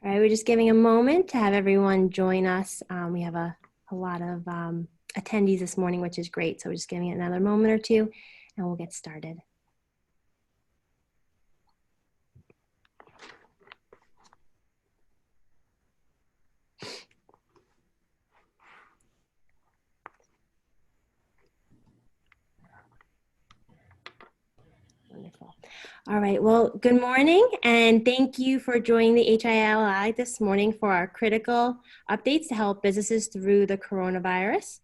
All right, we're just giving a moment to have everyone join us. We have a lot of attendees this morning, which is great. So we're just giving it another moment or two and we'll get started. Wonderful. All right, well, good morning and thank you for joining the HIA-LI this morning for our critical updates to help businesses through the coronavirus.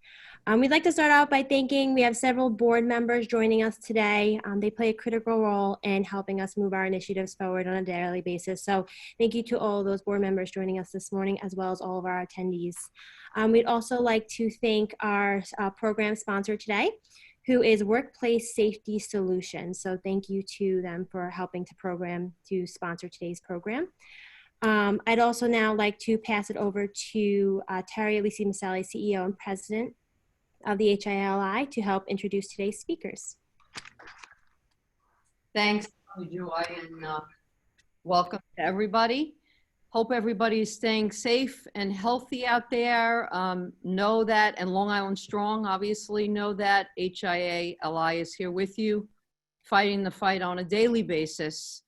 We'd like to start out by thanking, we have several board members joining us today. They play a critical role in helping us move our initiatives forward on a daily basis. So thank you to all of those board members joining us this morning, as well as all of our attendees. We'd also like to thank our program sponsor today, who is Workplace Safety Solutions. So thank you to them for helping to sponsor today's program. I'd also now like to pass it over to Terry Maselli, CEO and President of the HIA-LI, to help introduce today's speakers. Thanks, Joy, and welcome to everybody. Hope everybody is staying safe and healthy out there. Know that, and Long Island Strong, obviously, know that HIA-LI is here with you, fighting the fight on a daily basis,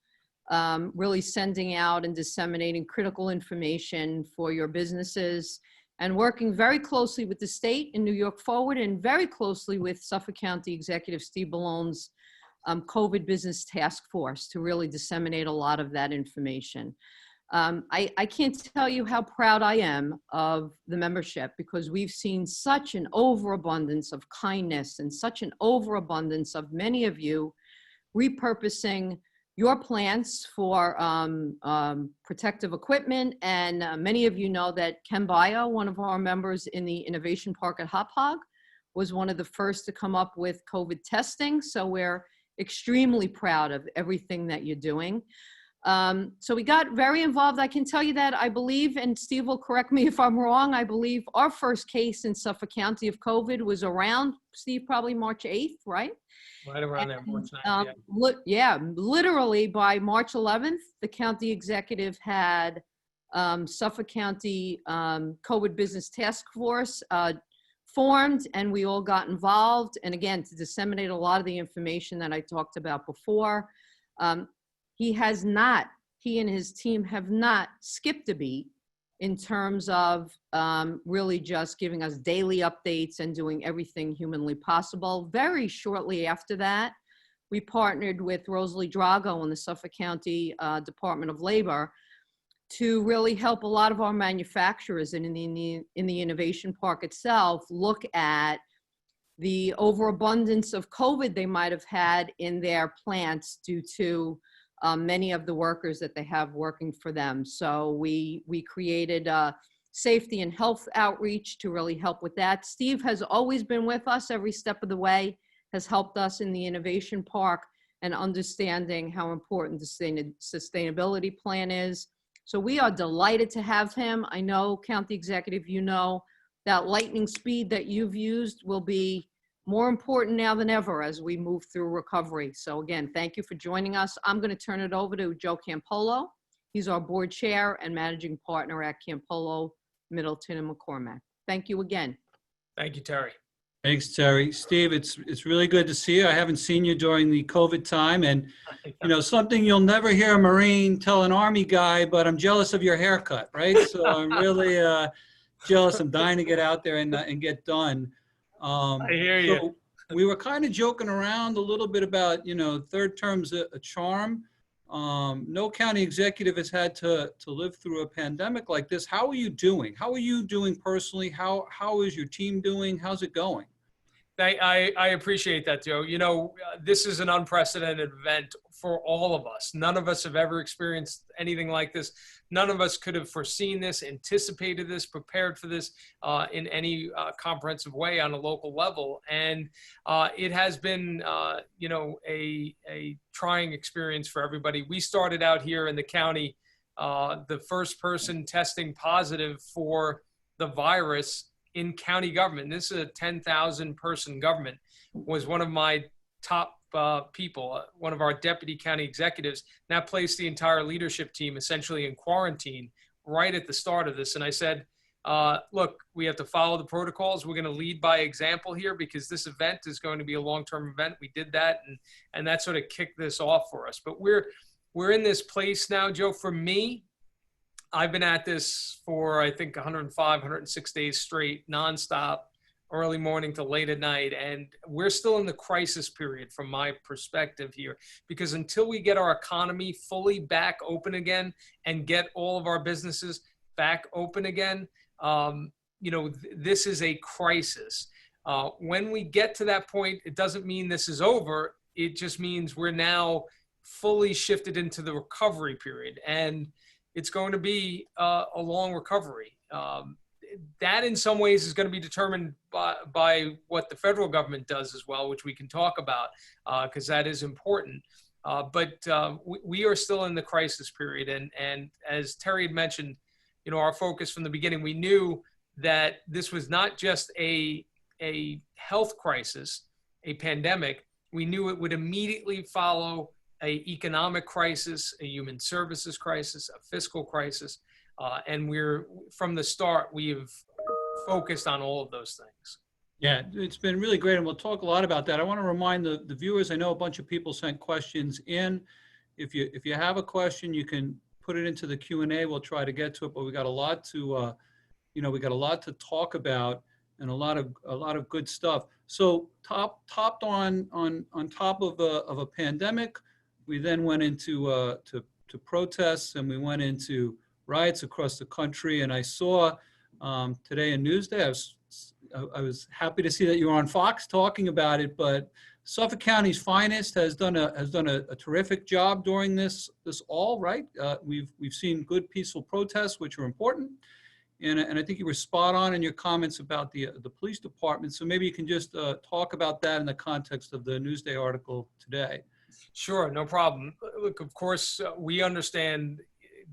really sending out and disseminating critical information for your businesses, and working very closely with the state in New York Forward and very closely with Suffolk County Executive Steve Bellone's COVID Business Task Force to really disseminate a lot of that information. I can't tell you how proud I am of the membership, because we've seen such an overabundance of kindness and such an overabundance of many of you repurposing your plants for protective equipment. And many of you know that Ken Baio, one of our members in the Innovation Park at Hauppauge, was one of the first to come up with COVID testing. So we're extremely proud of everything that you're doing. So we got very involved. I can tell you that I believe, and Steve will correct me if I'm wrong, I believe our first case in Suffolk County of COVID was around, Steve, probably March 8th, right? Right around there, March 9th, yeah, literally by March 11th, the county executive had Suffolk County COVID Business Task Force formed, and we all got involved. And again, to disseminate a lot of the information that I talked about before. He and his team have not skipped a beat in terms of really just giving us daily updates and doing everything humanly possible. Very shortly after that, we partnered with Rosalie Drago in the Suffolk County Department of Labor to really help a lot of our manufacturers and in the Innovation Park itself look at the overabundance of COVID they might have had in their plants due to many of the workers that they have working for them. So we created safety and health outreach to really help with that. Steve has always been with us every step of the way, has helped us in the Innovation Park and understanding how important the sustainability plan is. So we are delighted to have him. I know, County Executive, you know that lightning speed that you've used will be more important now than ever as we move through recovery. So again, thank you for joining us. I'm going to turn it over to Joe Campolo. He's our board chair and managing partner at Campolo, Middleton and McCormack. Thank you again. Thank you, Terry. Thanks, Terry. Steve, it's really good to see you. I haven't seen you during the COVID time, and you know, something you'll never hear a Marine tell an Army guy, but I'm jealous of your haircut, right? So I'm really jealous. I'm dying to get out there and get done. I hear you. So we were kind of joking around a little bit about, you know, third term's a charm. No county executive has had to live through a pandemic like this. How are you doing? How are you doing personally? How is your team doing? How's it going? I appreciate that, Joe. You know, this is an unprecedented event for all of us. None of us have ever experienced anything like this. None of us could have foreseen this, anticipated this, prepared for this in any comprehensive way on a local level. And it has been, you know, a trying experience for everybody. We started out here in the county, the first person testing positive for the virus in county government. This is a 10,000 person government, was one of my top people, one of our deputy county executives. That placed the entire leadership team essentially in quarantine right at the start of this, and I said, look, we have to follow the protocols. We're going to lead by example here because this event is going to be a long-term event. We did that, and that sort of kicked this off for us. But we're in this place now, Joe. For me, I've been at this for, I think, 105, 106 days straight, nonstop, early morning to late at night. And we're still in the crisis period from my perspective here, because until we get our economy fully back open again and get all of our businesses back open again, this is a crisis. When we get to that point, it doesn't mean this is over. It just means we're now fully shifted into the recovery period. And it's going to be a long recovery. That in some ways is going to be determined by what the federal government does as well, which we can talk about because that is important. But we are still in the crisis period. And as Terry had mentioned, our focus from the beginning, we knew that this was not just a health crisis, a pandemic. We knew it would immediately follow an economic crisis, a human services crisis, a fiscal crisis. And from the start, we have focused on all of those things. Yeah, it's been really great, and we'll talk a lot about that. I want to remind the viewers, I know a bunch of people sent questions in. If you have a question, you can put it into the Q&A. We'll try to get to it, but we got a lot to, we got a lot to talk about and a lot of good stuff. So topped on top of a pandemic, we then went into to protests, and we went into riots across the country. And I saw today in Newsday, I was happy to see that you were on Fox talking about it. But Suffolk County's Finest has done a terrific job during this all, right? We've seen good peaceful protests, which are important. And I think you were spot on in your comments about the police department. So maybe you can just talk about that in the context of the Newsday article today. Sure, no problem. Look, of course, we understand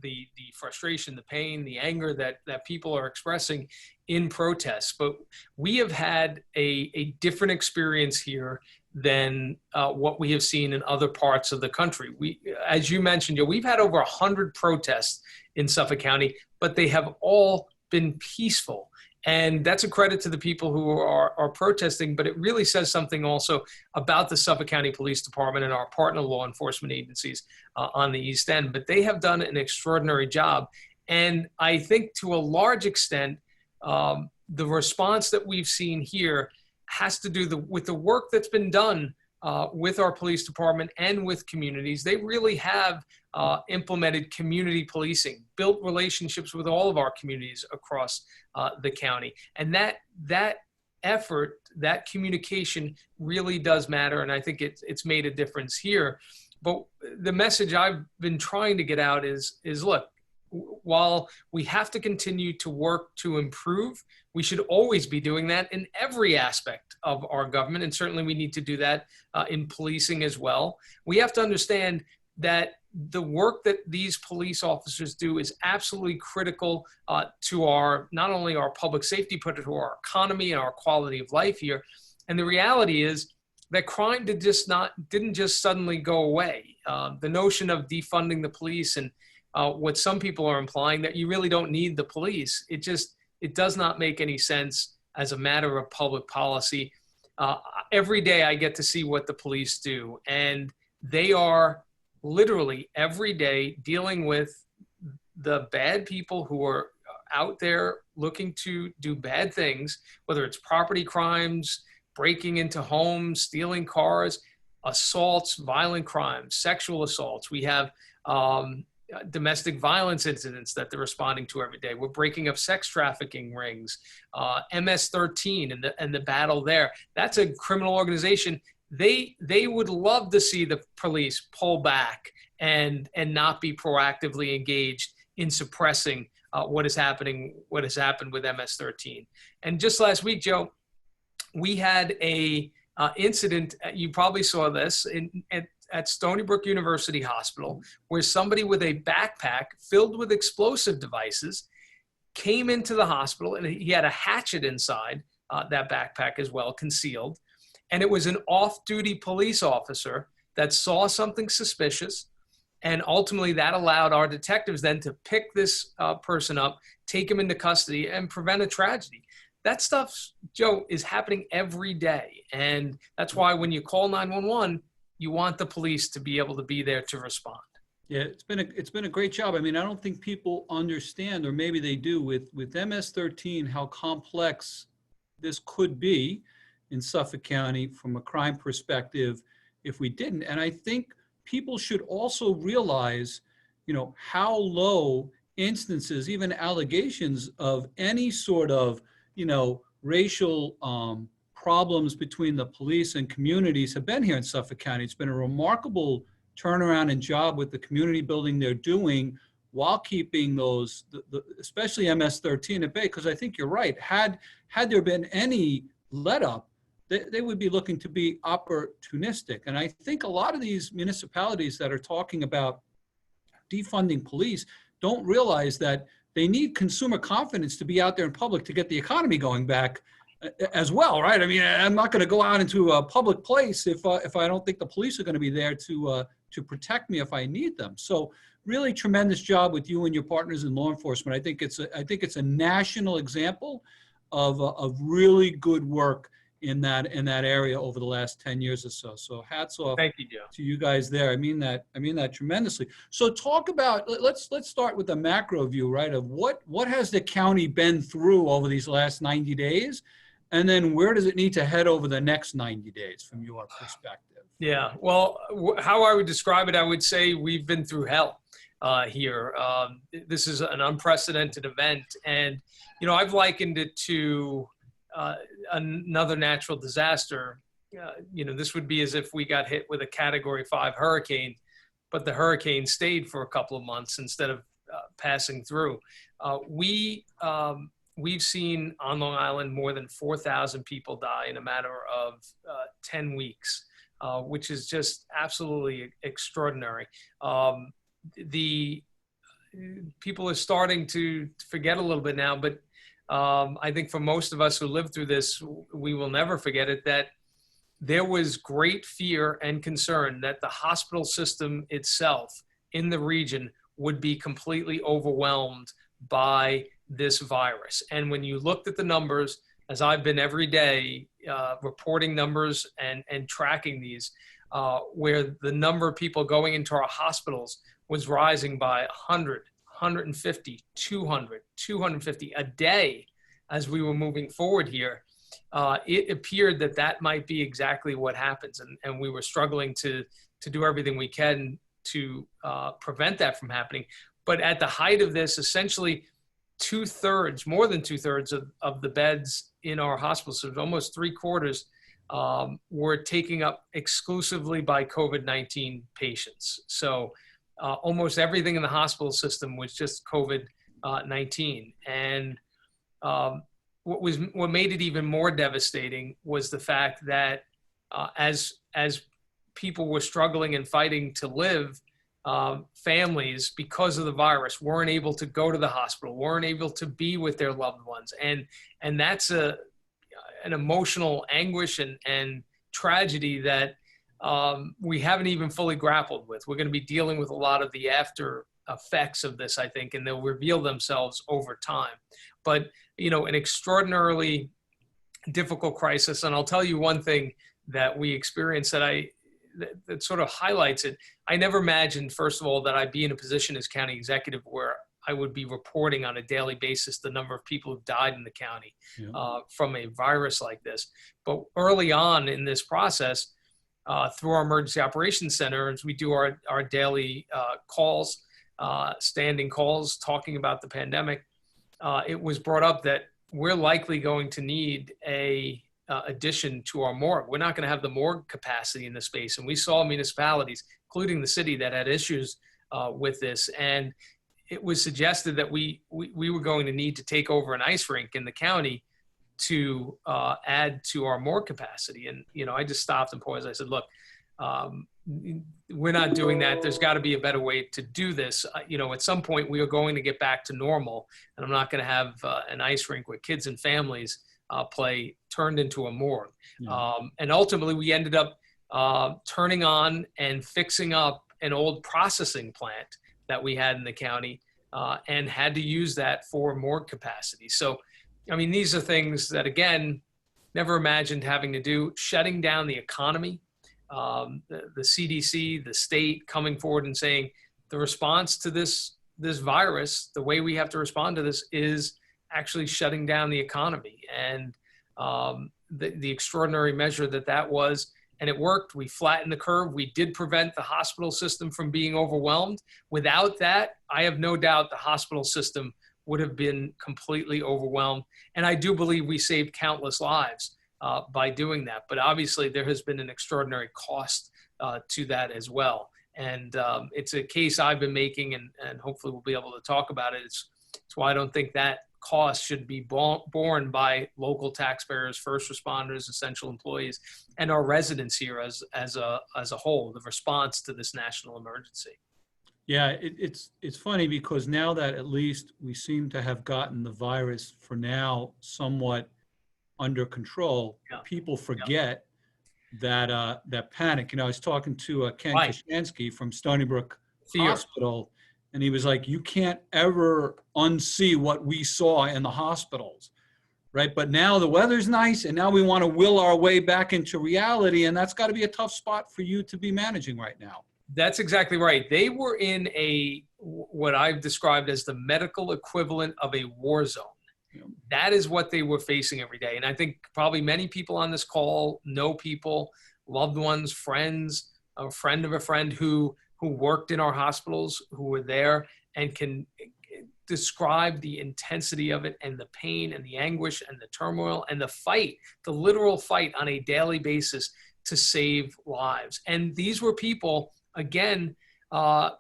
the frustration, the pain, the anger that people are expressing in protests. But we have had a different experience here than what we have seen in other parts of the country. As you mentioned, we've had over 100 protests in Suffolk County, but they have all been peaceful. And that's a credit to the people who are protesting, but it really says something also about the Suffolk County Police Department and our partner law enforcement agencies on the East End. But they have done an extraordinary job. And I think to a large extent, the response that we've seen here has to do with the work that's been done with our police department and with communities. They really have implemented community policing, built relationships with all of our communities across the county. And that effort, that communication really does matter. And I think it's made a difference here. But the message I've been trying to get out is look, while we have to continue to work to improve, we should always be doing that in every aspect of our government. And certainly we need to do that in policing as well. We have to understand that the work that these police officers do is absolutely critical to not only our public safety, but to our economy and our quality of life here. And the reality is that crime didn't just suddenly go away. The notion of defunding the police and what some people are implying, that you really don't need the police, it does not make any sense as a matter of public policy. Every day I get to see what the police do, and they are literally every day dealing with the bad people who are out there looking to do bad things, whether it's property crimes, breaking into homes, stealing cars, assaults, violent crimes, sexual assaults. We have domestic violence incidents that they're responding to every day. We're breaking up sex trafficking rings, MS-13 and the battle there. That's a criminal organization. They would love to see the police pull back and not be proactively engaged in suppressing what has happened with MS-13. And just last week, Joe, we had a incident. You probably saw this at Stony Brook University Hospital, where somebody with a backpack filled with explosive devices came into the hospital, and he had a hatchet inside that backpack as well, concealed. And it was an off-duty police officer that saw something suspicious, And ultimately that allowed our detectives then to pick this person up, take him into custody, and prevent a tragedy. That stuff, Joe, is happening every day. And that's why when you call 911, you want the police to be able to be there to respond. Yeah, it's been a great job. I mean, I don't think people understand, or maybe they do, with MS-13, how complex this could be in Suffolk County from a crime perspective if we didn't. And I think people should also realize, how low instances, even allegations of any sort of, racial problems between the police and communities have been here in Suffolk County. It's been a remarkable turnaround and job with the community building they're doing while keeping those, especially MS-13 at bay, because I think you're right. Had there been any let up, they would be looking to be opportunistic. And I think a lot of these municipalities that are talking about defunding police don't realize that they need consumer confidence to be out there in public to get the economy going back as well, right? I mean, I'm not going to go out into a public place if I don't think the police are going to be there to protect me if I need them. So really tremendous job with you and your partners in law enforcement. I think it's a national example of really good work in that area over the last 10 years or so. So hats off. Thank you, Joe. To you guys there. I mean that tremendously. So talk about, let's start with the macro view, right? Of what has the county been through over these last 90 days? And then where does it need to head over the next 90 days from your perspective? Yeah, well, how I would describe it, I would say we've been through hell here. This is an unprecedented event. And, I've likened it to another natural disaster. This would be as if we got hit with a Category 5 hurricane, but the hurricane stayed for a couple of months instead of passing through. We've seen on Long Island more than 4,000 people die in a matter of 10 weeks, which is just absolutely extraordinary. The people are starting to forget a little bit now, but I think for most of us who lived through this, we will never forget it, that there was great fear and concern that the hospital system itself in the region would be completely overwhelmed by this virus. And when you looked at the numbers, as I've been every day reporting numbers and tracking these, where the number of people going into our hospitals was rising by 100, 150, 200, 250 a day as we were moving forward here, it appeared that might be exactly what happens. And we were struggling to do everything we can to prevent that from happening. But at the height of this, essentially more than two thirds of the beds in our hospitals, so almost 3/4, were taken up exclusively by COVID-19 patients. So almost everything in the hospital system was just COVID-19. And what made it even more devastating was the fact that as people were struggling and fighting to live, families, because of the virus, weren't able to go to the hospital, weren't able to be with their loved ones. And that's an emotional anguish and tragedy that we haven't even fully grappled with. We're going to be dealing with a lot of the after effects of this, I think, and they'll reveal themselves over time. But, an extraordinarily difficult crisis. And I'll tell you one thing that we experienced that sort of highlights it. I never imagined, first of all, that I'd be in a position as county executive where I would be reporting on a daily basis the number of people who've died in the county from a virus like this. But early on in this process, through our emergency operations center, as we do our daily calls, standing calls, talking about the pandemic, it was brought up that we're likely going to need a addition to our morgue. We're not going to have the morgue capacity in the space. And we saw municipalities, including the city, that had issues with this. And it was suggested that we were going to need to take over an ice rink in the county to add to our morgue capacity. And, I just stopped and paused. I said, look, we're not doing that. There's got to be a better way to do this. At some point we are going to get back to normal, and I'm not going to have an ice rink where kids and families play turned into a morgue. And ultimately we ended up turning on and fixing up an old processing plant that we had in the county and had to use that for more capacity. So, I mean, these are things that, again, never imagined having to do. Shutting down the economy, the CDC, the state coming forward and saying the response to this virus, the way we have to respond to this is actually shutting down the economy. And the extraordinary measure that was, and it worked. We flattened the curve. We did prevent the hospital system from being overwhelmed. Without that, I have no doubt the hospital system would have been completely overwhelmed. And I do believe we saved countless lives by doing that. But obviously there has been an extraordinary cost to that as well. And it's a case I've been making, and hopefully we'll be able to talk about it. It's why I don't think that cost should be borne by local taxpayers, first responders, essential employees, and our residents here as a whole, the response to this national emergency. Yeah, it's funny because now that at least we seem to have gotten the virus for now somewhat under control, people forget that panic. You know, I was talking to Ken Kashansky from Stony Brook Hospital, and he was like, you can't ever unsee what we saw in the hospitals, right? But now the weather's nice, and now we want to will our way back into reality, and that's got to be a tough spot for you to be managing right now. That's exactly right. They were in what I've described as the medical equivalent of a war zone. Yeah. That is what they were facing every day. And I think probably many people on this call know people, loved ones, friends, a friend of a friend who worked in our hospitals, who were there, and can describe the intensity of it and the pain and the anguish and the turmoil and the fight, the literal fight on a daily basis to save lives. And these were people, again,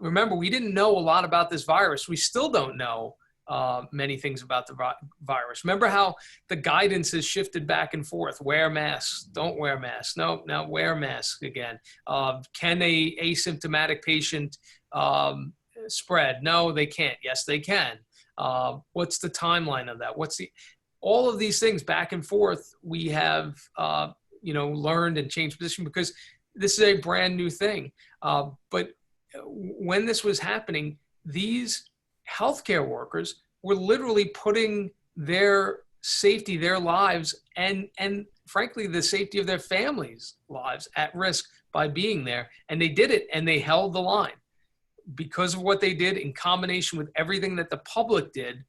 remember, we didn't know a lot about this virus. We still don't know many things about the virus. Remember how the guidance has shifted back and forth. Wear masks, don't wear masks. No, now wear masks again. Can a asymptomatic patient spread? No, they can't. Yes, they can. What's the timeline of that? All of these things back and forth we have, learned and changed position because this is a brand new thing. But when this was happening, these healthcare workers were literally putting their safety, their lives, and frankly, the safety of their families' lives at risk by being there. And they did it, and they held the line. Because of what they did in combination with everything that the public did,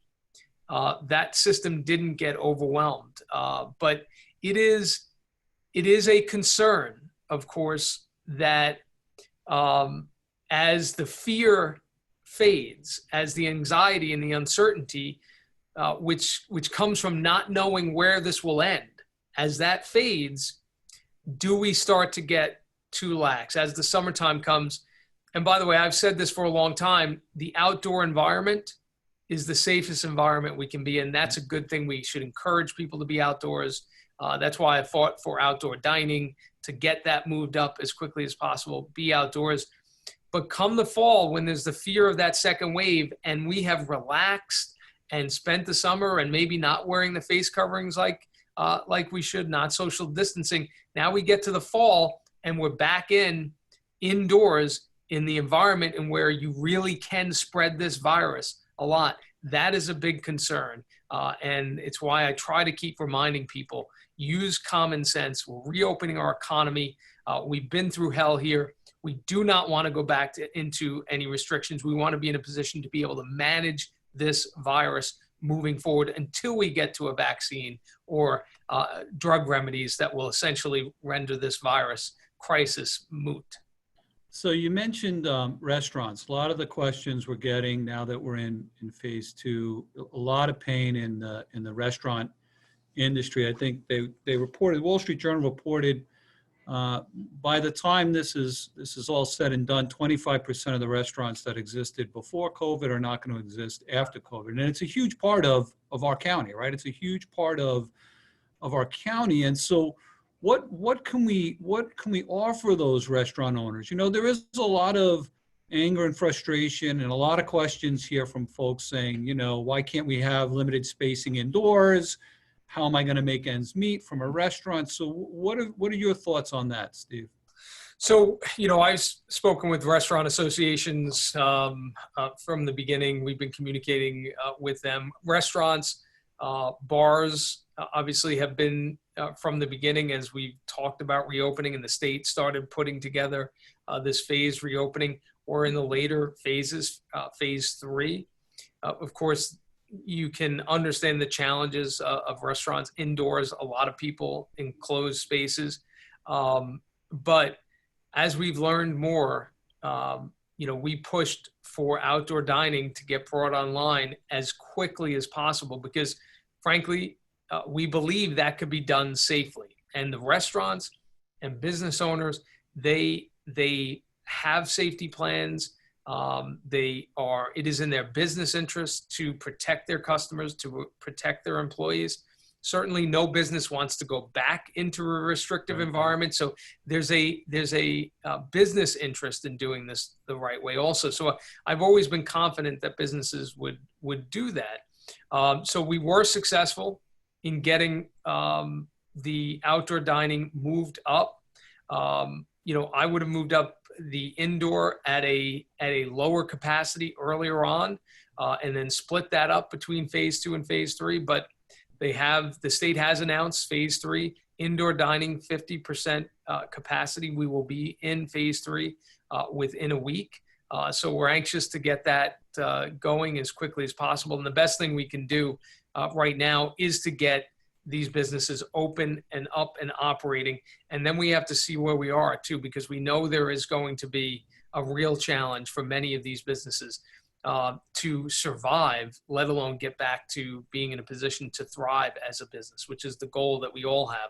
that system didn't get overwhelmed. But it is a concern, of course, that as the fear fades, as the anxiety and the uncertainty, which comes from not knowing where this will end, as that fades, do we start to get too lax as the summertime comes? And by the way, I've said this for a long time, the outdoor environment is the safest environment we can be in. That's a good thing. We should encourage people to be outdoors. That's why I fought for outdoor dining, to get that moved up as quickly as possible, be outdoors. But come the fall, when there's the fear of that second wave and we have relaxed and spent the summer and maybe not wearing the face coverings like we should, not social distancing, now we get to the fall and we're back indoors in the environment and where you really can spread this virus a lot. That is a big concern. And it's why I try to keep reminding people, use common sense. We're reopening our economy. We've been through hell here. We do not want to go back into any restrictions. We want to be in a position to be able to manage this virus moving forward until we get to a vaccine or drug remedies that will essentially render this virus crisis moot. So you mentioned restaurants. A lot of the questions we're getting now that we're in phase two, a lot of pain in the restaurant industry. I think they reported, Wall Street Journal reported, by the time this is all said and done, 25% of the restaurants that existed before COVID are not going to exist after COVID. And it's a huge part of our county, right? It's a huge part of our county. And so what can we offer those restaurant owners? You know, there is a lot of anger and frustration and a lot of questions here from folks saying, you know, why can't we have limited spacing indoors? How am I going to make ends meet from a restaurant? So what are your thoughts on that, Steve? So, I've spoken with restaurant associations from the beginning. We've been communicating with them. Restaurants, bars, obviously have been from the beginning, as we've talked about reopening, and the state started putting together this phased reopening. Or in the later phases, phase 3. Of course, you can understand the challenges of restaurants indoors, a lot of people in closed spaces. But as we've learned more, we pushed for outdoor dining to get brought online as quickly as possible because, frankly, we believe that could be done safely. And the restaurants and business owners, they have safety plans. It is in their business interest to protect their customers, to protect their employees. Certainly no business wants to go back into a restrictive environment. So there's a business interest in doing this the right way also. So I've always been confident that businesses would do that. So we were successful in getting the outdoor dining moved up. I would have moved up the indoor at a lower capacity earlier on, and then split that up between phase 2 and phase 3. But the state has announced phase 3 indoor dining 50% capacity. We will be in phase 3 within a week. So we're anxious to get that going as quickly as possible. And the best thing we can do right now is to get these businesses open and up and operating. And then we have to see where we are too, because we know there is going to be a real challenge for many of these businesses to survive, let alone get back to being in a position to thrive as a business, which is the goal that we all have.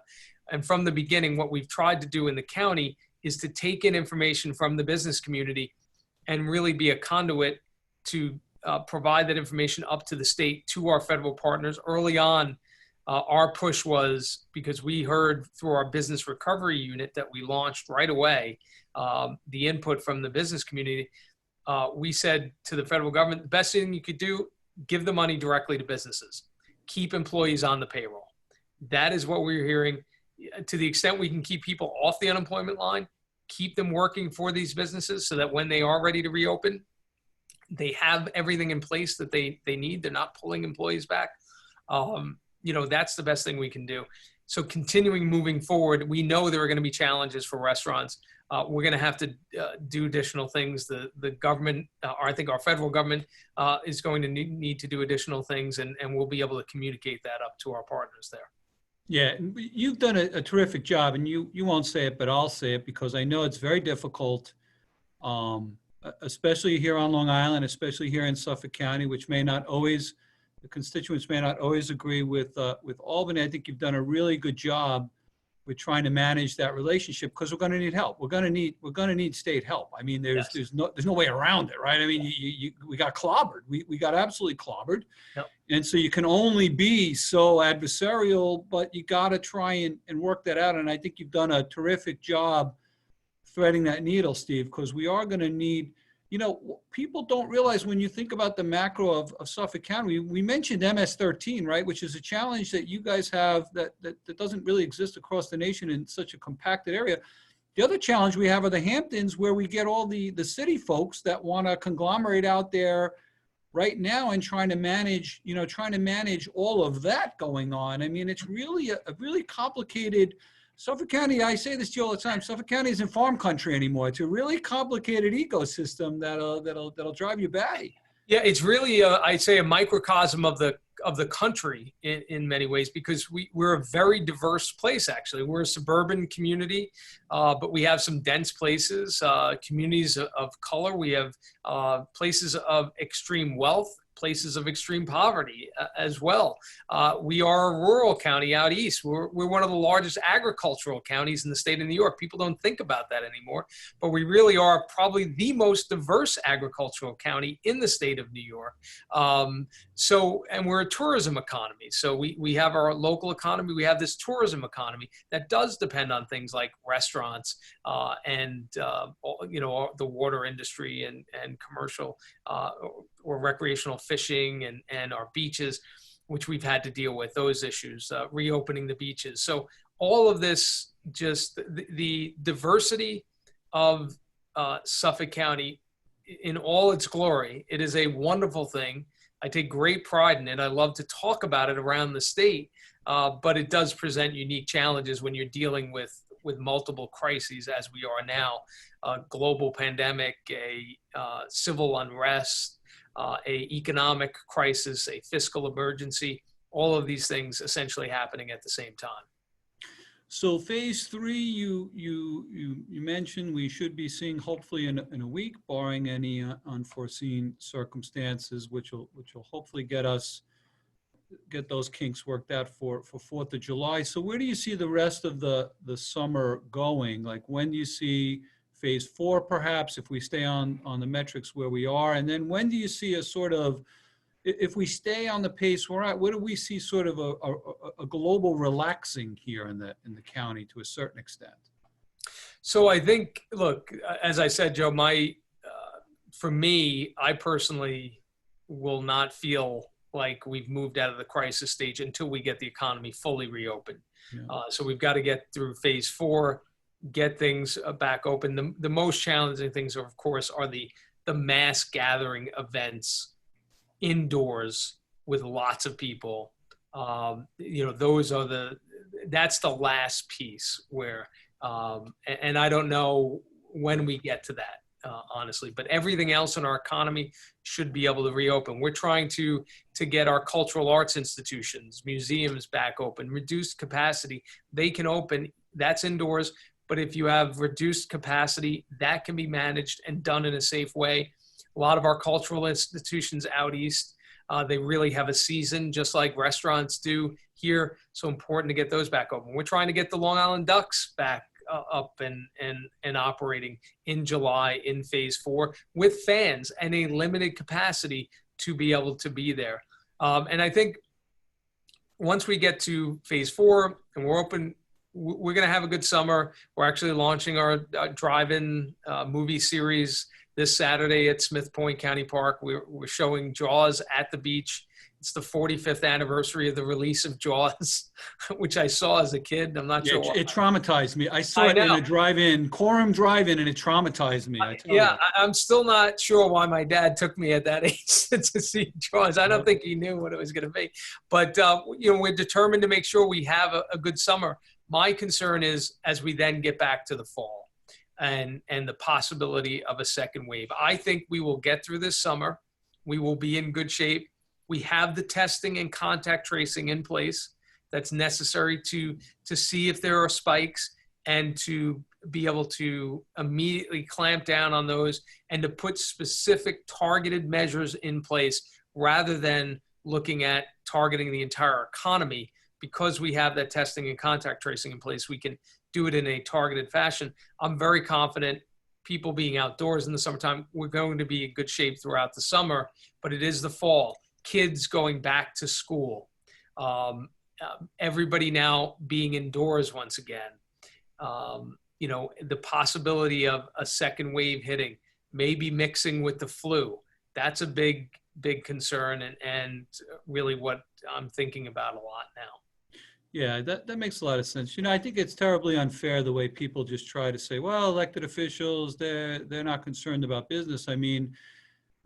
And from the beginning, what we've tried to do in the county is to take in information from the business community and really be a conduit to provide that information up to the state, to our federal partners. Early on, our push was, because we heard through our business recovery unit that we launched right away, the input from the business community, we said to the federal government, the best thing you could do, give the money directly to businesses. Keep employees on the payroll. That is what we're hearing. To the extent we can keep people off the unemployment line, keep them working for these businesses so that when they are ready to reopen, they have everything in place that they need. They're not pulling employees back. That's the best thing we can do. So continuing moving forward, we know there are going to be challenges for restaurants. We're going to have to do additional things. The government, or I think our federal government, is going to need to do additional things, and we'll be able to communicate that up to our partners there. Yeah, you've done a terrific job, and you won't say it, but I'll say it because I know it's very difficult, especially here on Long Island, especially here in Suffolk County, which may not always, the constituents may not always agree with Albany. I think you've done a really good job with trying to manage that relationship because we're going to need help. We're going to need state help. I mean, there's no way around it, right? I mean, we got clobbered. We got absolutely clobbered. Yep. And so you can only be so adversarial, but you got to try and work that out. And I think you've done a terrific job threading that needle, Steve, because we are going to need, people don't realize when you think about the macro of Suffolk County, we mentioned MS-13, right, which is a challenge that you guys have that doesn't really exist across the nation in such a compacted area. The other challenge we have are the Hamptons, where we get all the city folks that want to conglomerate out there right now and trying to manage all of that going on. I mean, it's really a really complicated. Suffolk County, I say this to you all the time, Suffolk County isn't farm country anymore. It's a really complicated ecosystem that'll drive you batty. Yeah, it's really, I'd say, a microcosm of the country in many ways, because we're a very diverse place, actually. We're a suburban community, but we have some dense places, communities of color. We have places of extreme wealth, places of extreme poverty as well. We are a rural county out east. We're one of the largest agricultural counties in the state of New York. People don't think about that anymore, but we really are probably the most diverse agricultural county in the state of New York. And we're a tourism economy. So we have our local economy. We have this tourism economy that does depend on things like restaurants and the water industry and commercial or recreational fishing and our beaches, which we've had to deal with those issues, reopening the beaches. So all of this just the diversity of Suffolk County in all its glory. It is a wonderful thing. I take great pride in it. I love to talk about it around the state, but it does present unique challenges when you're dealing with multiple crises as we are now: a global pandemic, a civil unrest, a economic crisis, a fiscal emergency. All of these things essentially happening at the same time. So phase 3, you mentioned we should be seeing hopefully in a week, barring any unforeseen circumstances, which will hopefully get those kinks worked out for 4th of July. So where do you see the rest of the summer going? Like, when do you see phase 4, perhaps, if we stay on the metrics where we are? And then when do you see a sort of, if we stay on the pace we're at, where do we see sort of a global relaxing here in the county to a certain extent? So I think, look, as I said, Joe, for me, I personally will not feel like we've moved out of the crisis stage until we get the economy fully reopened. Yeah. So we've got to get through phase 4, get things back open. The most challenging things, of course, are the mass gathering events indoors with lots of people. Those are that's the last piece where, and I don't know when we get to that, honestly, but everything else in our economy should be able to reopen. We're trying to get our cultural arts institutions, museums back open, reduced capacity. They can open, that's indoors, but if you have reduced capacity, that can be managed and done in a safe way. A lot of our cultural institutions out east, they really have a season, just like restaurants do here. So important to get those back open. We're trying to get the Long Island Ducks back up and operating in July in phase 4 with fans and a limited capacity to be able to be there. And I think once we get to phase 4 and we're open, we're going to have a good summer. We're actually launching our drive-in movie series this Saturday at Smith Point County Park. We're showing Jaws at the beach. It's the 45th anniversary of the release of Jaws, which I saw as a kid. I'm not sure why. It traumatized me. I saw it in a drive-in, Quorum drive-in, and it traumatized me. I'm still not sure why my dad took me at that age to see Jaws. I don't think he knew what it was going to be. But, we're determined to make sure we have a good summer. My concern is as we then get back to the fall and the possibility of a second wave. I think we will get through this summer. We will be in good shape. We have the testing and contact tracing in place that's necessary to see if there are spikes and to be able to immediately clamp down on those and to put specific targeted measures in place rather than looking at targeting the entire economy. Because we have that testing and contact tracing in place, we can do it in a targeted fashion. I'm very confident, people being outdoors in the summertime, we're going to be in good shape throughout the summer, but it is the fall. Kids going back to school, everybody now being indoors once again. The possibility of a second wave hitting, maybe mixing with the flu. That's a big concern and really what I'm thinking about a lot now. Yeah, that makes a lot of sense. I think it's terribly unfair the way people just try to say, well, elected officials, they're not concerned about business. I mean,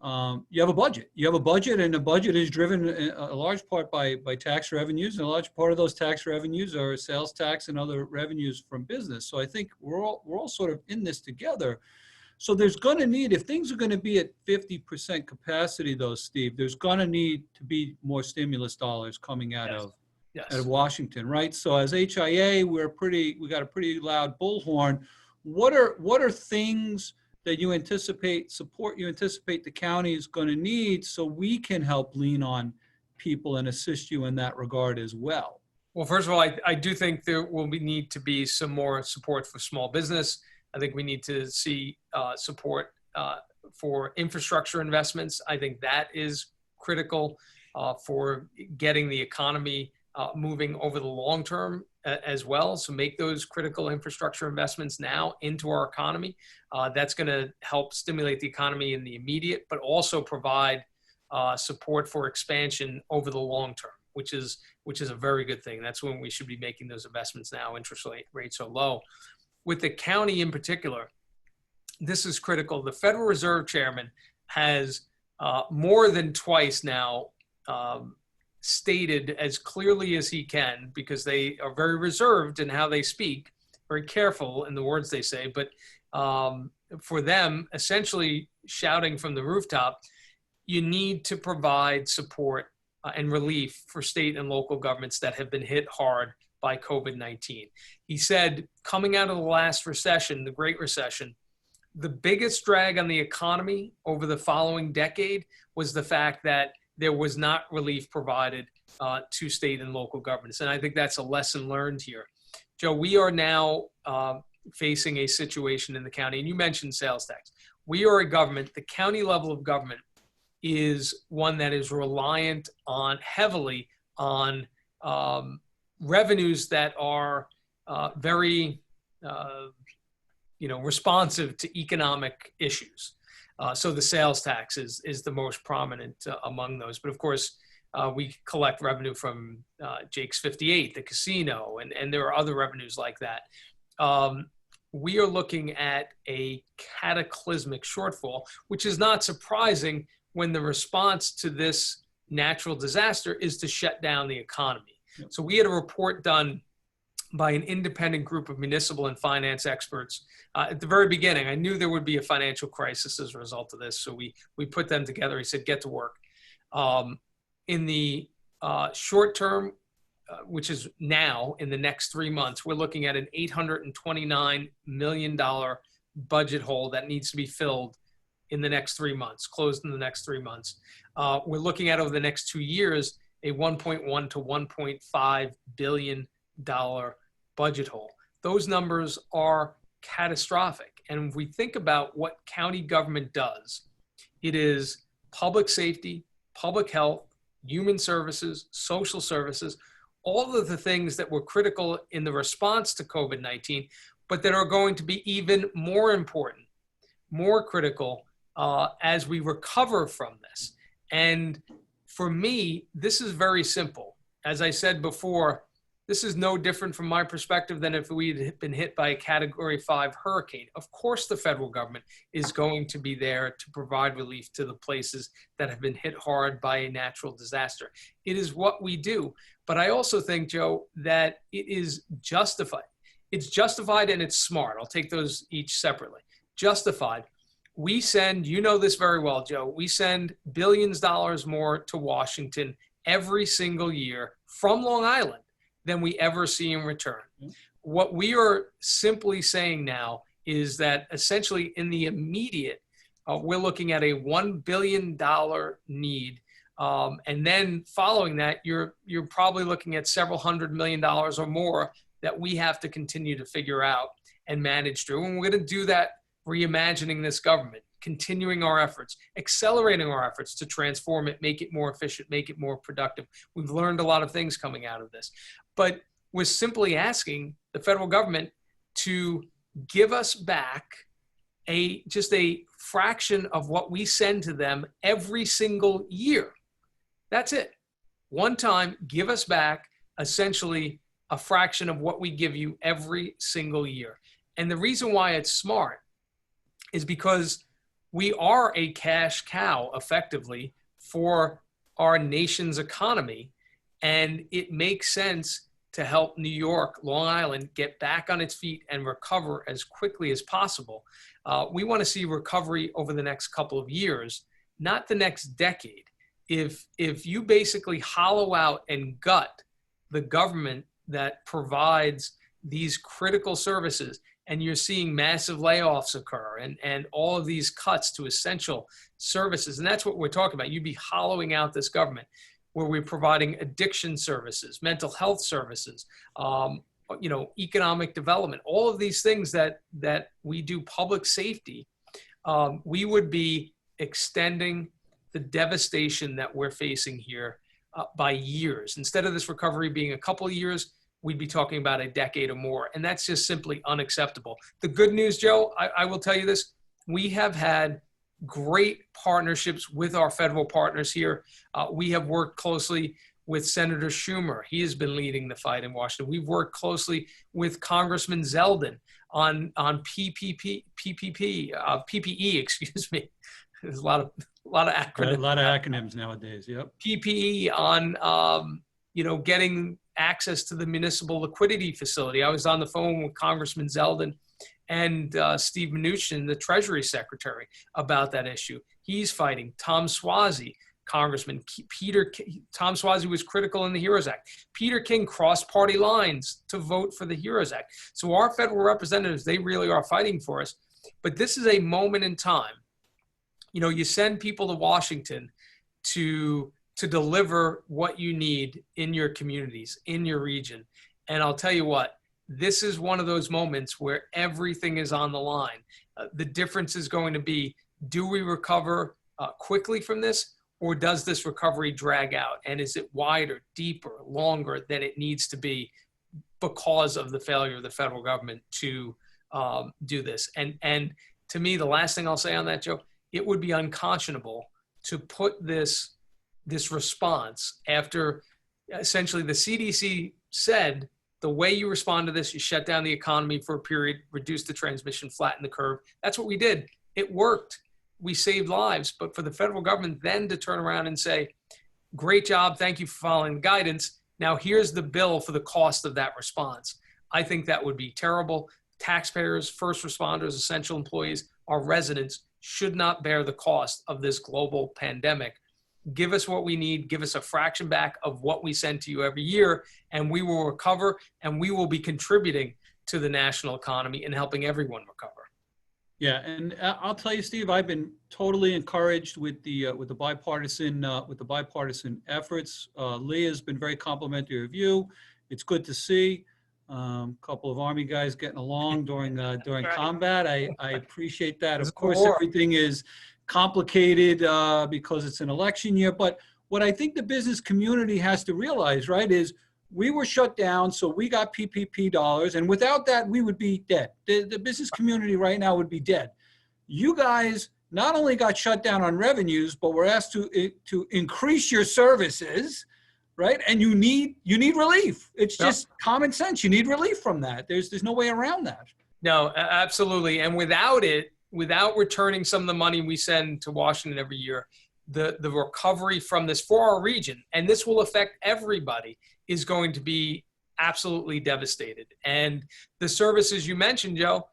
you have a budget. And the budget is driven a large part by tax revenues, and a large part of those tax revenues are sales tax and other revenues from business. So I think we're all sort of in this together. So there's going to need, if things are going to be at 50% capacity, though, Steve, there's going to need to be more stimulus dollars coming out of Washington, right? So as HIA, we got a pretty loud bullhorn. What are things that you anticipate the county is going to need so we can help lean on people and assist you in that regard as well? Well, first of all, I do think there will need to be some more support for small business. I think we need to see support for infrastructure investments. I think that is critical for getting the economy moving over the long term as well. So make those critical infrastructure investments now into our economy. That's going to help stimulate the economy in the immediate, but also provide support for expansion over the long term. which is a very good thing. That's when we should be making those investments now. Interest rates are low. With the county in particular, this is critical. The Federal Reserve Chairman has more than twice now stated as clearly as he can, because they are very reserved in how they speak, very careful in the words they say, but for them, essentially shouting from the rooftop, you need to provide support and relief for state and local governments that have been hit hard by COVID-19. He said, coming out of the last recession, the Great Recession, the biggest drag on the economy over the following decade was the fact that there was not relief provided to state and local governments. And I think that's a lesson learned here. Joe, we are now facing a situation in the county, and you mentioned sales tax. We are a government, the county level of government is one that is reliant on heavily on revenues that are very responsive to economic issues. So the sales tax is the most prominent among those. But of course, we collect revenue from Jake's 58, the casino, and there are other revenues like that. We are looking at a cataclysmic shortfall, which is not surprising when the response to this natural disaster is to shut down the economy. So we had a report done by an independent group of municipal and finance experts. At the very beginning, I knew there would be a financial crisis as a result of this. So we put them together. He said, get to work. In the short term, which is now in the next 3 months, we're looking at an $829 million budget hole that needs to be filled in the next 3 months, closed in the next 3 months. We're looking at over the next 2 years, a $1.1 to $1.5 billion budget hole. Those numbers are catastrophic. And if we think about what county government does, it is public safety, public health, human services, social services, all of the things that were critical in the response to COVID-19, but that are going to be even more important, more critical as we recover from this. And for me, this is very simple. As I said before, this is no different from my perspective than if we had been hit by a Category 5 hurricane. Of course, the federal government is going to be there to provide relief to the places that have been hit hard by a natural disaster. It is what we do. But I also think, Joe, that it is justified. It's justified and it's smart. I'll take those each separately. Justified. We send, you know this very well, Joe, we send billions of dollars more to Washington every single year from Long Island than we ever see in return. What we are simply saying now is that essentially in the immediate, we're looking at a $1 billion need. And then following that, you're probably looking at several $100 million or more that we have to continue to figure out and manage through. And we're going to do that reimagining this government, continuing our efforts, accelerating our efforts to transform it, make it more efficient, make it more productive. We've learned a lot of things coming out of this. But we're simply asking the federal government to give us back just a fraction of what we send to them every single year. That's it. One time, give us back essentially a fraction of what we give you every single year. And the reason why it's smart is because we are a cash cow effectively for our nation's economy. And it makes sense to help New York, Long Island, get back on its feet and recover as quickly as possible. We want to see recovery over the next couple of years, not the next decade. If you basically hollow out and gut the government that provides these critical services, and you're seeing massive layoffs occur and all of these cuts to essential services, and that's what we're talking about. You'd be hollowing out this government where we're providing addiction services, mental health services, economic development, all of these things that we do, public safety. We would be extending the devastation that we're facing here by years. Instead of this recovery being a couple of years, we'd be talking about a decade or more. And that's just simply unacceptable. The good news, Joe, I will tell you this, we have had great partnerships with our federal partners here. We have worked closely with Senator Schumer. He has been leading the fight in Washington. We've worked closely with Congressman Zeldin on PPE, excuse me. There's a lot of acronyms. A lot of acronyms nowadays. Yep. PPE on getting access to the municipal liquidity facility. I was on the phone with Congressman Zeldin and Steve Mnuchin, the Treasury Secretary, about that issue. He's fighting. Tom Suozzi, Congressman Tom Suozzi was critical in the HEROES Act. Peter King crossed party lines to vote for the HEROES Act. So our federal representatives, they really are fighting for us. But this is a moment in time. You send people to Washington to deliver what you need in your communities, in your region. And I'll tell you what, this is one of those moments where everything is on the line. The difference is going to be, do we recover quickly from this, or does this recovery drag out? And is it wider, deeper, longer than it needs to be because of the failure of the federal government to do this? And to me, the last thing I'll say on that, Joe, it would be unconscionable to put this response after essentially the CDC said, the way you respond to this, you shut down the economy for a period, reduce the transmission, flatten the curve. That's what we did. It worked. We saved lives. But for the federal government then to turn around and say, great job, thank you for following the guidance. Now here's the bill for the cost of that response. I think that would be terrible. Taxpayers, first responders, essential employees, our residents should not bear the cost of this global pandemic. Give us what we need. Give us a fraction back of what we send to you every year, and we will recover, and we will be contributing to the national economy and helping everyone recover. Yeah, and I'll tell you, Steve, I've been totally encouraged with the bipartisan efforts. Leah has been very complimentary of you. It's good to see a couple of Army guys getting along during right. Combat. I appreciate that. Of course, everything is complicated because it's an election year. But what I think the business community has to realize, right, is we were shut down, so we got PPP dollars, and without that, we would be dead. The business community right now would be dead. You guys not only got shut down on revenues, but were asked to increase your services, right? And you need relief. It's just common sense. You need relief from that. There's no way around that. No, absolutely. And without returning some of the money we send to Washington every year, the recovery from this for our region, and this will affect everybody, is going to be absolutely devastated. And the services you mentioned, Joe,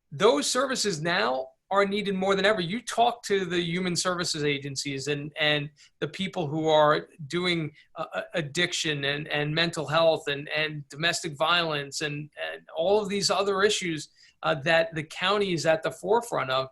those services now are needed more than ever. You talk to the human services agencies and the people who are doing addiction and mental health and domestic violence and all of these other issues that the county is at the forefront of.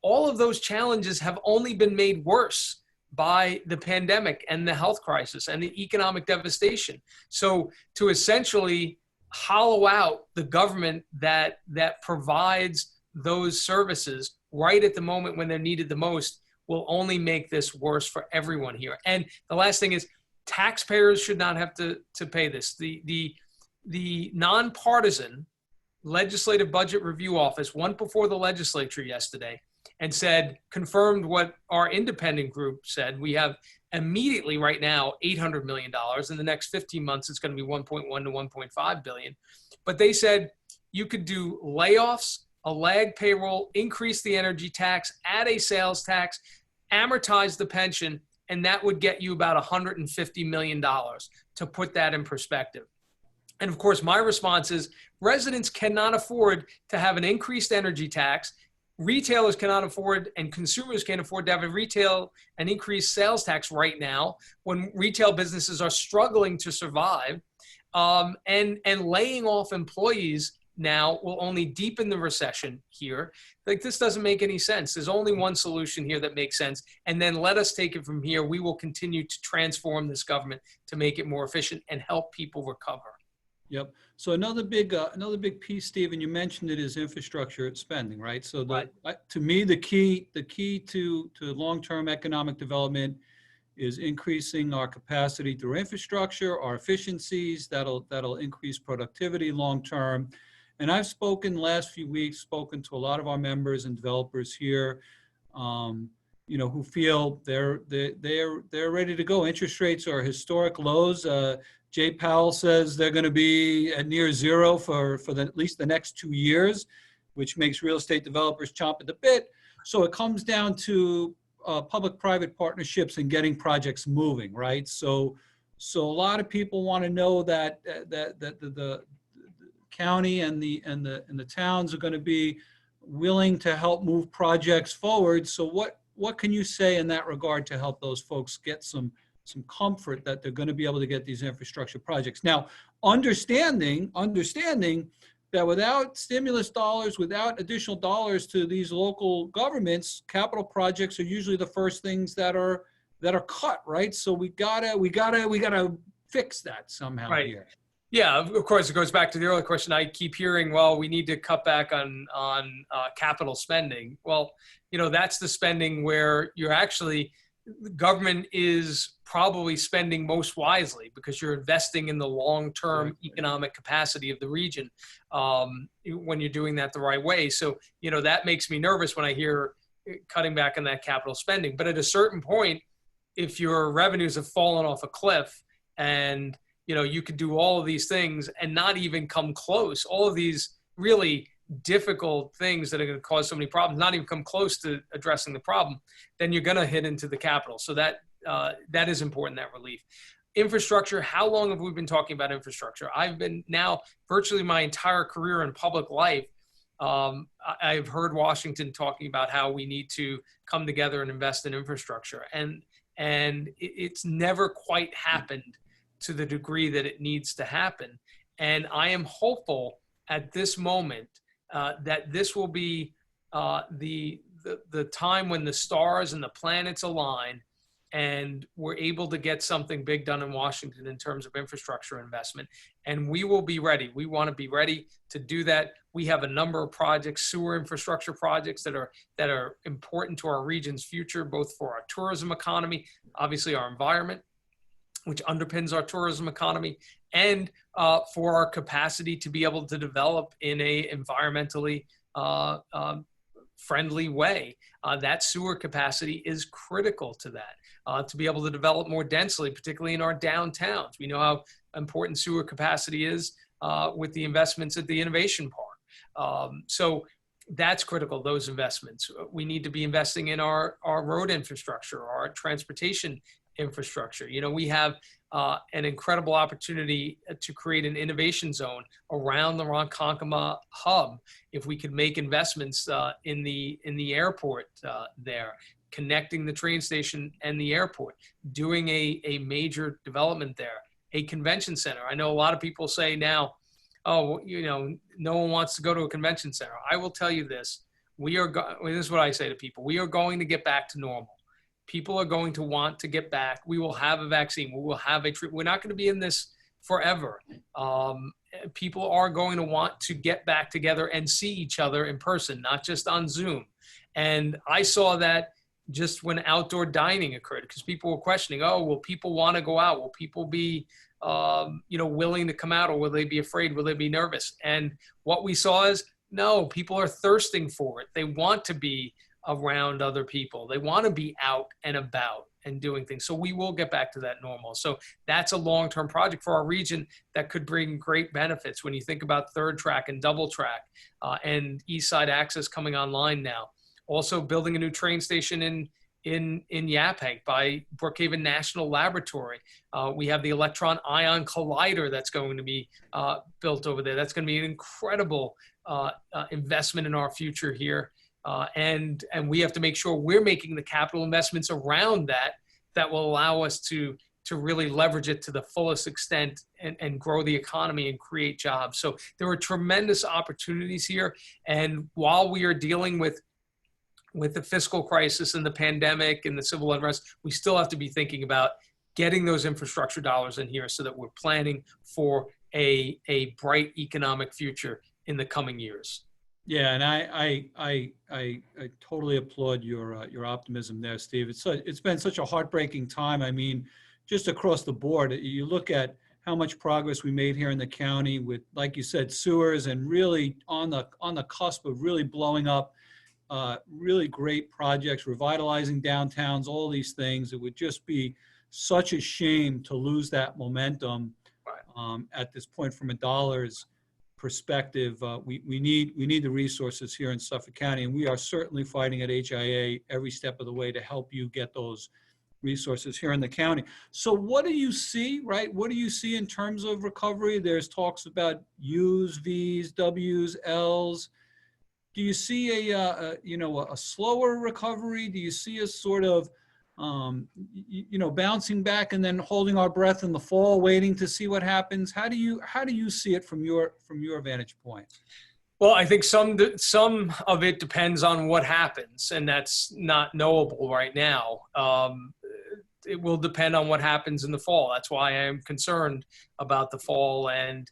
All of those challenges have only been made worse by the pandemic and the health crisis and the economic devastation. So to essentially hollow out the government that provides those services right at the moment when they're needed the most will only make this worse for everyone here. And the last thing is, taxpayers should not have to pay this. The nonpartisan Legislative Budget Review Office went before the legislature yesterday and confirmed what our independent group said. We have immediately right now $800 million. In the next 15 months, it's going to be 1.1 to 1.5 billion. But they said you could do layoffs, a lag payroll, increase the energy tax, add a sales tax, amortize the pension, and that would get you about $150 million, to put that in perspective. And of course, my response is residents cannot afford to have an increased energy tax. Retailers cannot afford, and consumers can't afford to have an increased sales tax right now when retail businesses are struggling to survive. And laying off employees now will only deepen the recession here. Like, this doesn't make any sense. There's only one solution here that makes sense. And then let us take it from here. We will continue to transform this government to make it more efficient and help people recover. Yep. So another big piece, Stephen, you mentioned it, is infrastructure spending, right? So to me, the key to long-term economic development is increasing our capacity through infrastructure, our efficiencies. That'll increase productivity long-term. And I've spoken last few weeks, to a lot of our members and developers here. who feel they're ready to go. Interest rates are historic lows. Jay Powell says they're going to be at near zero for at least the next 2 years, which makes real estate developers chomp at the bit. So it comes down to public-private partnerships and getting projects moving, right? So a lot of people want to know that the county and the towns are going to be willing to help move projects forward. So what can you say in that regard to help those folks get some comfort that they're going to be able to get these infrastructure projects? Now, understanding that without stimulus dollars, without additional dollars to these local governments, capital projects are usually the first things that are cut, right? So we gotta fix that somehow Right. here. Yeah, of course, it goes back to the earlier question. I keep hearing, well, we need to cut back on capital spending. Well, that's the spending where you're actually, government is probably spending most wisely because you're investing in the long-term economic capacity of the region when you're doing that the right way. So, that makes me nervous when I hear cutting back on that capital spending. But at a certain point, if your revenues have fallen off a cliff and you could do all of these things and not even come close. All of these really difficult things that are going to cause so many problems, not even come close to addressing the problem, then you're going to hit into the capital. So that is important, that relief. Infrastructure, how long have we been talking about infrastructure? I've been now virtually my entire career in public life. I've heard Washington talking about how we need to come together and invest in infrastructure. And it's never quite happened to the degree that it needs to happen. And I am hopeful at this moment that this will be the time when the stars and the planets align and we're able to get something big done in Washington in terms of infrastructure investment. And we will be ready. We want to be ready to do that. We have a number of projects, sewer infrastructure projects that are important to our region's future, both for our tourism economy, obviously our environment, which underpins our tourism economy, and for our capacity to be able to develop in a environmentally friendly way. That sewer capacity is critical to that, to be able to develop more densely, particularly in our downtowns. We know how important sewer capacity is with the investments at the Innovation Park. So that's critical, those investments. We need to be investing in our road infrastructure, our transportation infrastructure. We have an incredible opportunity to create an innovation zone around the Ronkonkoma hub. If we could make investments in the airport there, connecting the train station and the airport, doing a major development there, a convention center. I know a lot of people say now, oh, no one wants to go to a convention center. I will tell you this. This is what I say to people. We are going to get back to normal. People are going to want to get back. We will have a vaccine. We will have a treatment. We're not going to be in this forever. People are going to want to get back together and see each other in person, not just on Zoom. And I saw that just when outdoor dining occurred, because people were questioning, oh, will people want to go out? Will people be willing to come out, or will they be afraid? Will they be nervous? And what we saw is, no, people are thirsting for it. They want to be around other people. They want to be out and about and doing things. So we will get back to that normal. So that's a long-term project for our region that could bring great benefits when you think about third track and double track and East Side Access coming online now. Also building a new train station in Yaphank by Brookhaven National Laboratory. We have the electron ion collider that's going to be built over there. That's going to be an incredible investment in our future here. And we have to make sure we're making the capital investments around that will allow us to really leverage it to the fullest extent and grow the economy and create jobs. So there are tremendous opportunities here. And while we are dealing with the fiscal crisis and the pandemic and the civil unrest, we still have to be thinking about getting those infrastructure dollars in here so that we're planning for a bright economic future in the coming years. Yeah, and I totally applaud your optimism there, Steve. It's been such a heartbreaking time. I mean, just across the board, you look at how much progress we made here in the county with, like you said, sewers, and really on the cusp of really blowing up. really great projects, revitalizing downtowns, all these things. It would just be such a shame to lose that momentum at this point from a dollars perspective. We need the resources here in Suffolk County, and we are certainly fighting at HIA every step of the way to help you get those resources here in the county. So what do you see, right? What do you see in terms of recovery? There's talks about U's, V's, W's, L's. Do you see a slower recovery? Do you see a sort of bouncing back and then holding our breath in the fall, waiting to see what happens? How do you see it from your vantage point? Well, I think some of it depends on what happens, and that's not knowable right now. It will depend on what happens in the fall. That's why I'm concerned about the fall and,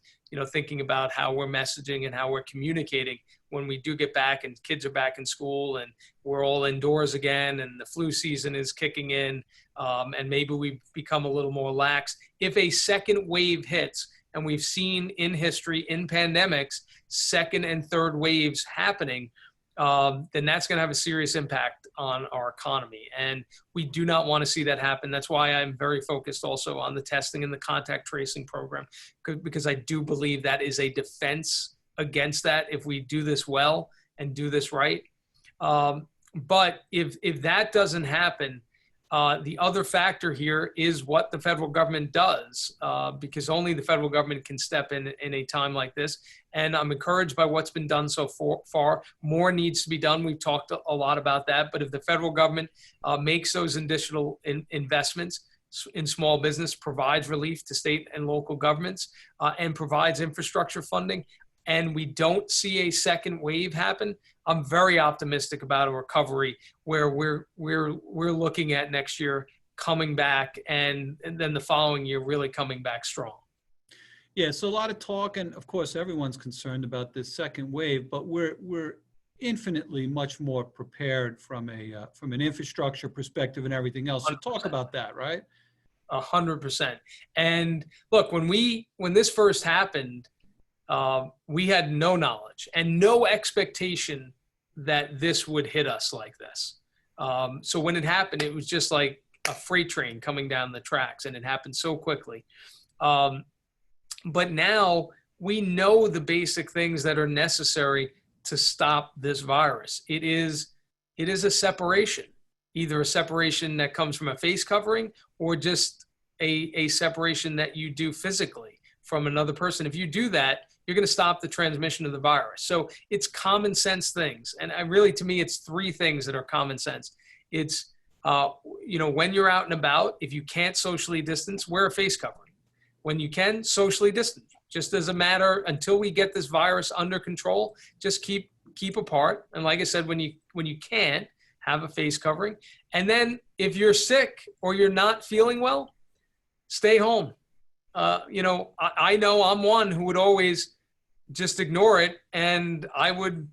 thinking about how we're messaging and how we're communicating when we do get back and kids are back in school and we're all indoors again and the flu season is kicking in, and maybe we become a little more lax. If a second wave hits, and we've seen in history, in pandemics, second and third waves happening, then that's going to have a serious impact on our economy. And we do not want to see that happen. That's why I'm very focused also on the testing and the contact tracing program, because I do believe that is a defense against that if we do this well and do this right. But if that doesn't happen, the other factor here is what the federal government does, because only the federal government can step in a time like this. And I'm encouraged by what's been done so far. More needs to be done. We've talked a lot about that. But if the federal government makes those additional investments in small business, provides relief to state and local governments, and provides infrastructure funding, and we don't see a second wave happen, I'm very optimistic about a recovery where we're looking at next year coming back and then the following year really coming back strong. Yeah, so a lot of talk, and of course everyone's concerned about this second wave, but we're infinitely much more prepared from an infrastructure perspective and everything else. So 100%. talk about that, right? 100%. And look, when this first happened, we had no knowledge and no expectation that this would hit us like this. So when it happened, it was just like a freight train coming down the tracks, and it happened so quickly. But now we know the basic things that are necessary to stop this virus. It is a separation, either a separation that comes from a face covering or just a separation that you do physically from another person. If you do that, you're going to stop the transmission of the virus. So it's common sense things. And to me, it's three things that are common sense. It's, when you're out and about, if you can't socially distance, wear a face covering. When you can, socially distance. Just as a matter, until we get this virus under control, just keep apart. And like I said, when you can't, have a face covering. And then if you're sick or you're not feeling well, stay home. I know I'm one who would always just ignore it, and I would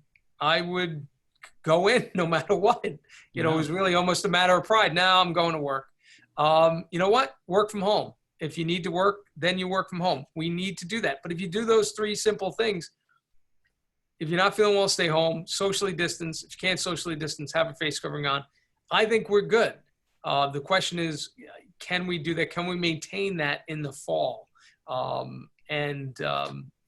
go in no matter what. It was really almost a matter of pride. Now I'm going to work. You know what? Work from home. If you need to work, then you work from home. We need to do that. But if you do those three simple things, if you're not feeling well, stay home, socially distance. If you can't socially distance, have a face covering on. I think we're good. The question is, can we do that? Can we maintain that in the fall?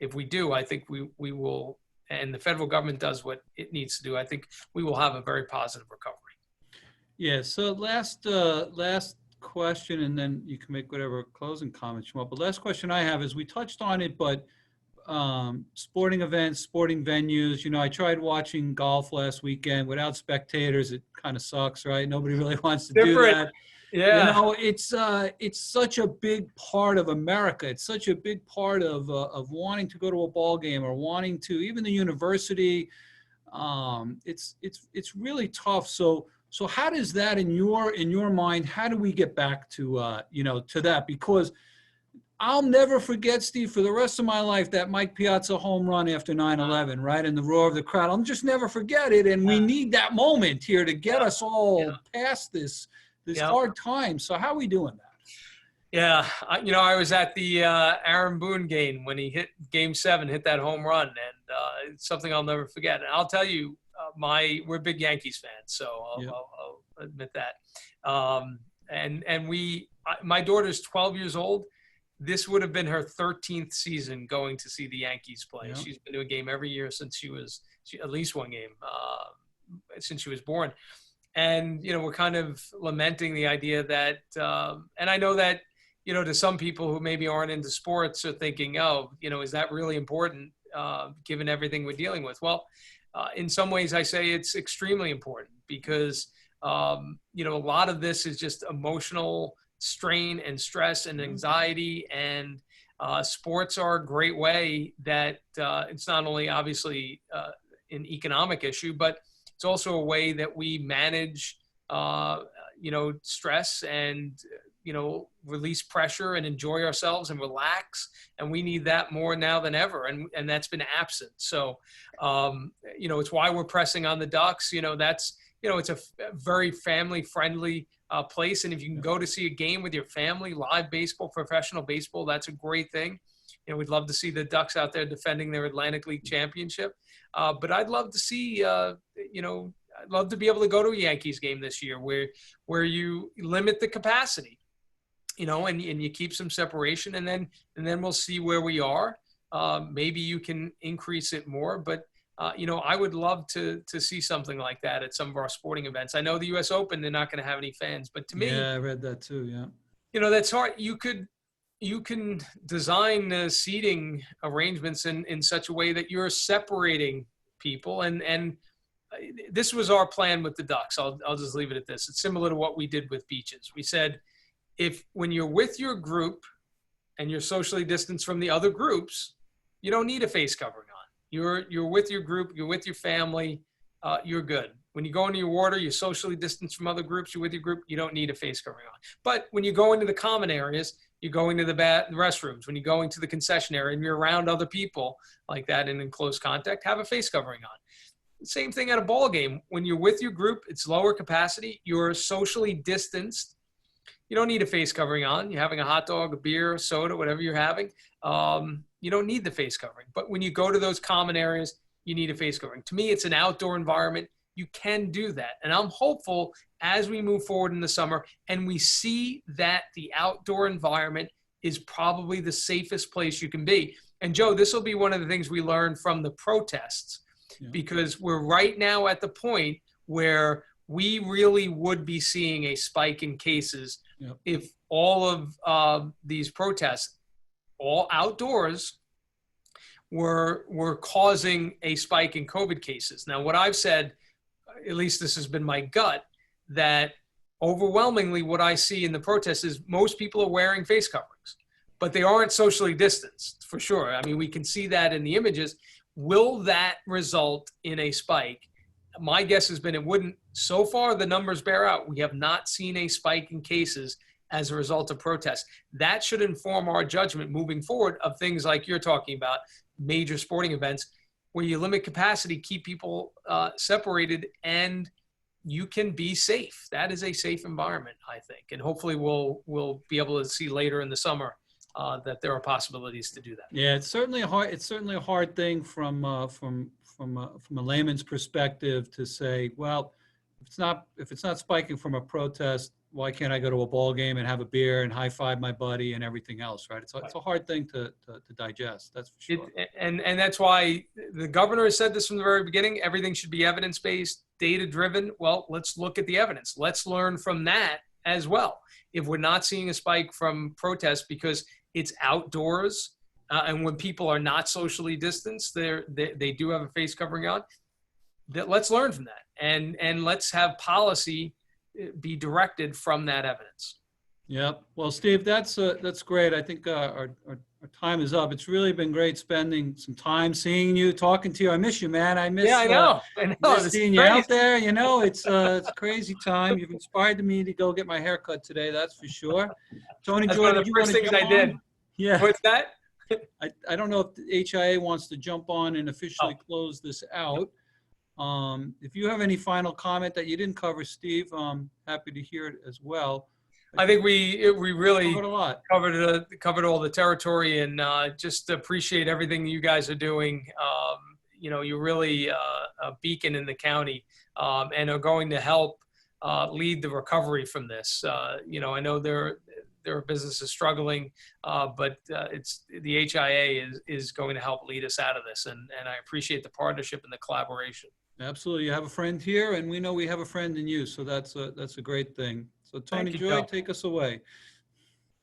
If we do, I think we will, and the federal government does what it needs to do, I think we will have a very positive recovery. Yeah, so last question, and then you can make whatever closing comments you want. But last question I have is, we touched on it, but sporting events, sporting venues, I tried watching golf last weekend without spectators. It kind of sucks, right? Nobody really wants to do that. Yeah. It's such a big part of America. It's such a big part of wanting to go to a ball game or wanting to, even the university. It's really tough. So how does that in your mind, how do we get back to, to that? Because I'll never forget, Steve, for the rest of my life, that Mike Piazza home run after 9/11, right? And the roar of the crowd. I'll just never forget it. And we need that moment here to get us all past this hard time. So how are we doing that? Yeah, I was at the Aaron Boone game when he hit Game 7, hit that home run, and it's something I'll never forget. And I'll tell you, we're big Yankees fans, so Yep. I'll admit that. And my daughter's 12 years old. This would have been her 13th season going to see the Yankees play. Yep. She's been to a game every year since at least one game since she was born. And, we're kind of lamenting the idea that, and I know that, to some people who maybe aren't into sports are thinking, oh, is that really important given everything we're dealing with? Well, in some ways I say it's extremely important because, a lot of this is just emotional strain and stress and anxiety, and sports are a great way that it's not only obviously an economic issue, but it's also a way that we manage, stress and, release pressure and enjoy ourselves and relax. And we need that more now than ever. And that's been absent. So, it's why we're pressing on the Ducks. It's a very family friendly place. And if you can go to see a game with your family, live baseball, professional baseball, that's a great thing. We'd love to see the Ducks out there defending their Atlantic League championship. But I'd love to see, I'd love to be able to go to a Yankees game this year where you limit the capacity, and you keep some separation, and then we'll see where we are. Maybe you can increase it more, but I would love to see something like that at some of our sporting events. I know the U.S. Open, they're not going to have any fans, but to me, Yeah, I read that too. Yeah. That's hard. You can design the seating arrangements in such a way that you're separating people. And this was our plan with the Ducks. I'll just leave it at this. It's similar to what we did with beaches. We said, when you're with your group and you're socially distanced from the other groups, you don't need a face covering on. You're with your group, you're with your family, you're good. When you go into your water, you're socially distanced from other groups, you're with your group, you don't need a face covering on. But when you go into the common areas, you're going to the restrooms, when you're going to the concession area and you're around other people like that and in close contact, have a face covering on. Same thing at a ball game. When you're with your group, it's lower capacity, you're socially distanced. You don't need a face covering on. You're having a hot dog, a beer, soda, whatever you're having. You don't need the face covering. But when you go to those common areas, you need a face covering. To me, it's an outdoor environment. You can do that. And I'm hopeful as we move forward in the summer and we see that the outdoor environment is probably the safest place you can be. And Joe, this will be one of the things we learned from the protests, because we're right now at the point where we really would be seeing a spike in cases if all of these protests, all outdoors, were causing a spike in COVID cases. Now, what I've said, at least this has been my gut, that overwhelmingly what I see in the protests is most people are wearing face coverings, but they aren't socially distanced, for sure. I mean, we can see that in the images. Will that result in a spike? My guess has been it wouldn't. So far, the numbers bear out. We have not seen a spike in cases as a result of protests. That should inform our judgment moving forward of things like you're talking about, major sporting events, where you limit capacity, keep people separated, and you can be safe. That is a safe environment, I think. And hopefully we'll be able to see later in the summer that there are possibilities to do that. Yeah, it's certainly a hard thing from a layman's perspective to say, well, if it's not spiking from a protest, why can't I go to a ball game and have a beer and high five my buddy and everything else, right? It's a hard thing to digest, that's for sure. And that's why the governor has said this from the very beginning, everything should be evidence-based, data-driven. Well, let's look at the evidence. Let's learn from that as well. If we're not seeing a spike from protests because it's outdoors and when people are not socially distanced, they do have a face covering on, let's learn from that. And let's have policy be directed from that evidence. Yep. Well, Steve, that's great. I think our time is up. It's really been great spending some time seeing you, talking to you. I miss you, man. I miss I know. Miss seeing you out there. It's a crazy time. You've inspired me to go get my hair cut today. That's for sure. Tony, That's Joy, one of the first things I did. Yeah. What's that? I don't know if the HIA wants to jump on and officially close this out. If you have any final comment that you didn't cover, Steve, I'm happy to hear it as well. I think we really covered a lot. Covered all the territory, and just appreciate everything you guys are doing. you're really a beacon in the county, and are going to help lead the recovery from this. I know there are businesses struggling, but it's the HIA is going to help lead us out of this, and I appreciate the partnership and the collaboration. Absolutely. You have a friend here, and we know we have a friend in you, so that's a great thing. So Tony Thank you, Joy, Joe. take us away.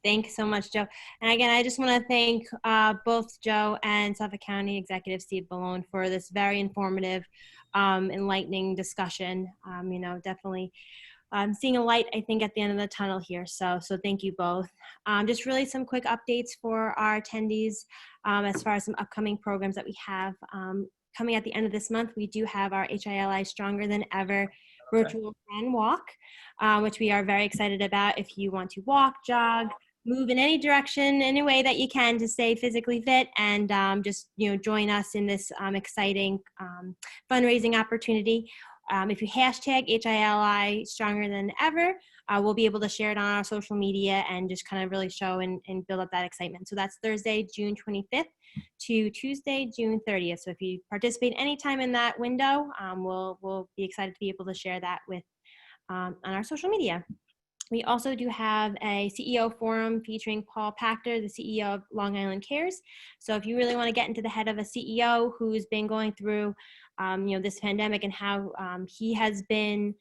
Thank you so much, Joe. And again, I just want to thank both Joe and Suffolk County Executive Steve Bellone for this very informative, enlightening discussion. Definitely seeing a light, I think, at the end of the tunnel here. So thank you both. Just really some quick updates for our attendees as far as some upcoming programs that we have. Coming at the end of this month, we do have our HIA-LI Stronger Than Ever virtual run walk, which we are very excited about. If you want to walk, jog, move in any direction, any way that you can to stay physically fit, and just join us in this exciting fundraising opportunity. If you hashtag HIA-LI Stronger Than Ever, we'll be able to share it on our social media and just kind of really show and build up that excitement. So that's Thursday, June 25th to Tuesday, June 30th. So if you participate anytime in that window, we'll be excited to be able to share that with on our social media. We also do have a CEO forum featuring Paul Pachter, the CEO of Long Island Cares. So if you really want to get into the head of a CEO who's been going through, this pandemic and how he has been,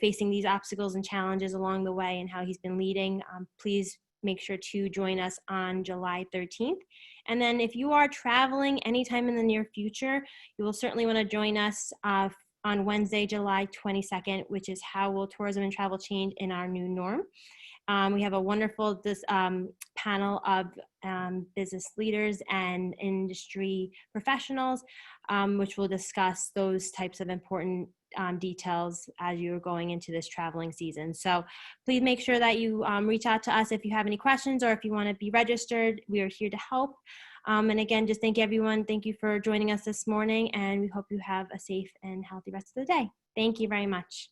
facing these obstacles and challenges along the way and how he's been leading, please make sure to join us on July 13th. And then if you are traveling anytime in the near future, you will certainly want to join us on Wednesday, July 22nd, which is How Will Tourism and Travel Change in Our New Norm? We have a wonderful panel of business leaders and industry professionals, which will discuss those types of important details as you're going into this traveling season. So please make sure that you reach out to us if you have any questions or if you want to be registered. We are here to help. And again, just thank everyone. Thank you for joining us this morning, and we hope you have a safe and healthy rest of the day. Thank you very much.